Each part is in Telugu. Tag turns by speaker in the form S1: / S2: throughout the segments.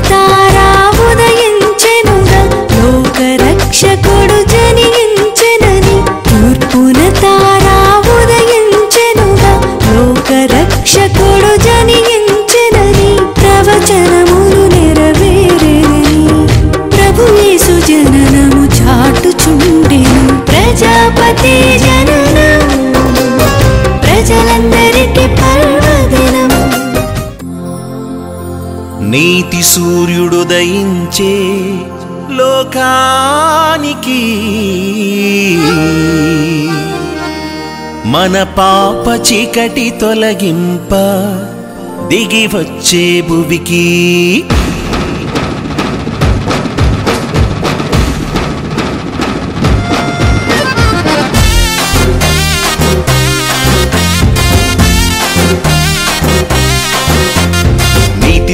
S1: తారా ఉదయించెనుగా లోకరక్షకుడు జనించెనని తూర్పున తారా ఉదయించెనుగా లోకరక్షకుడు జనించెనని ప్రవచనములు నెరవేరెనని ప్రభు యేసు జననము చాటుచుండెను ప్రజాపతి జననం ప్రజలందరికీ పర్వదినం
S2: నీతి సూర్యుడు దయించే లోకానికి మన పాప చీకటి తొలగింప దిగి వచ్చే భువికి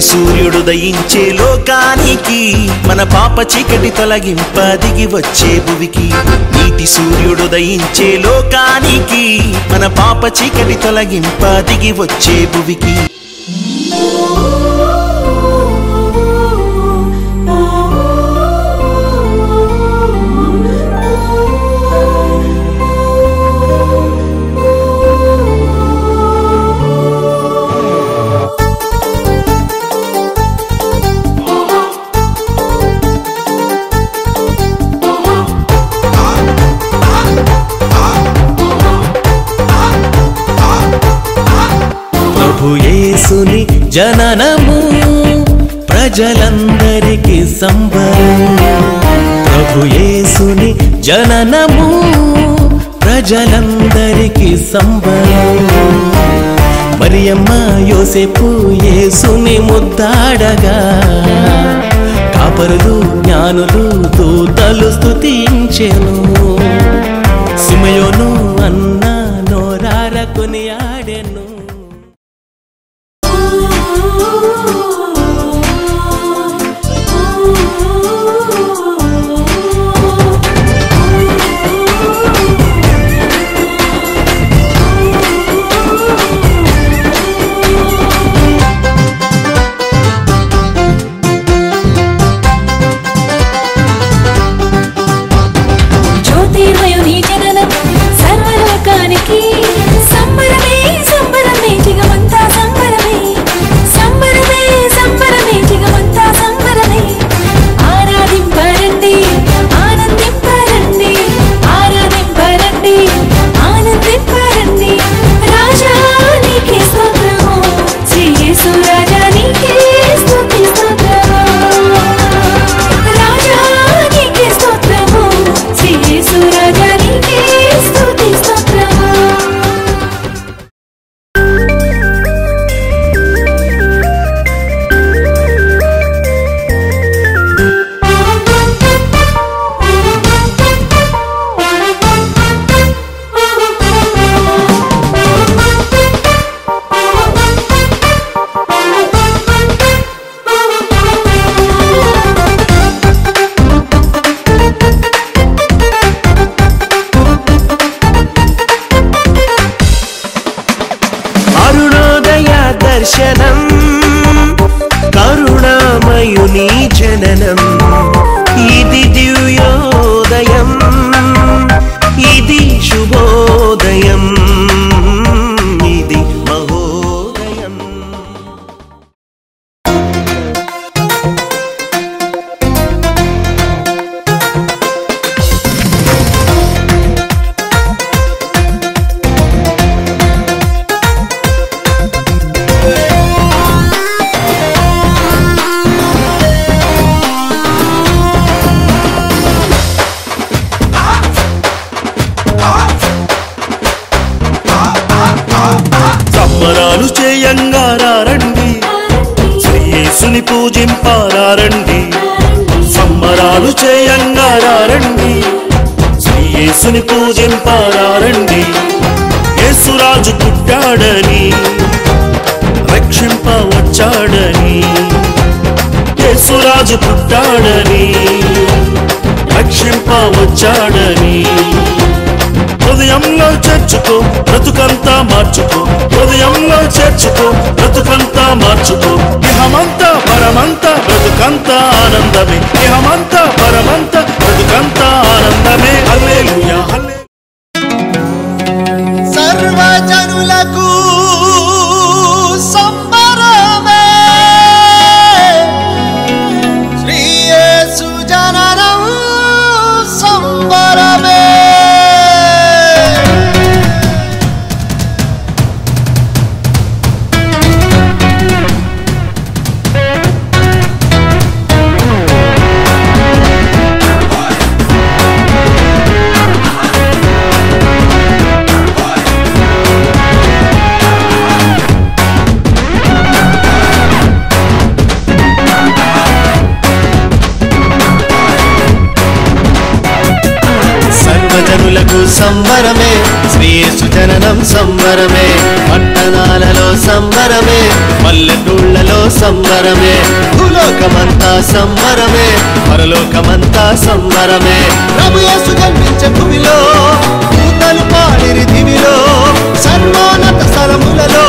S2: సూర్యుడు దయించే లోకానికి మన పాప చీకటి తొలగింప దిగి వచ్చే భువికి నీతి సూర్యుడు దయించే లోకానికి మన పాప చీకటి తొలగింప దిగి వచ్చే భువికి యేసుని జననము ప్రజలందరికీ సంబరం ప్రభు యేసుని జననము ప్రజలందరికీ సంబరం మరియమ్మ యోసేపు యేసుని ముద్దాడగా కాపరులు జ్ఞానులు దూతలు స్తుతించెను సిమయోను అన్న నోరార కొనియాడెను
S1: సంబరమే సంబరమే జగమంతా సంబరమే సంబరమే సంబరమే జగమంతా సంబరమే ఆరాధింపరండి ఆనందింపరండి ఆరాధింపరండి ఆనందింపరండి రాజానికి స్తోత్రము శ్రీ యేసు రాజానికి స్తుతి స్తోత్రము రాజానికి స్తోత్రము శ్రీ యేసు రాజానికి స్తుతి స్తోత్రము
S2: దర్శనం కరుణామయుని జననం ఇది దివ్యోదయం ఇది శుభోదయం ఇది మహోదయం సంబరాలు చేయంగారండి శ్రీ యేసుని పూజింపారండి సంబరాలు చేయంగారండి శ్రీ యేసుని పూజింపారండి యేసురాజు పుట్టాడని రక్షింప వచ్చాడని యేసురాజు పుట్టాడని రక్షింప వచ్చాడని ఓ
S3: హృదయంలో చేర్చుకో బ్రతుకంతా మార్చుకో హృదయంలో చేర్చుకో బ్రతుకంతా మార్చుకో ఇహమంతా పరమంతా బ్రతుకంతా ఆనందమే ఇహమంతా పరమంతా బ్రతుకంతా ఆనందమే హల్లెలూయా హల్లెలూయా
S4: సర్వజనులకు సంబరమే శ్రీ యేసు జననం సంబరమే సర్వజనులకు సంబరమే శ్రీ యేసు జననం సంబరమే పట్టణాలలో సంబరమే పల్లెటూళ్ళలో సంబరమే భూలోకమంతా సంబరమే పరలోకమంతా సంబరమే ప్రభు యేసు జన్మించే భూమిలో దూతలు పాడిరి దివిలో సర్వోన్నత స్థలములలో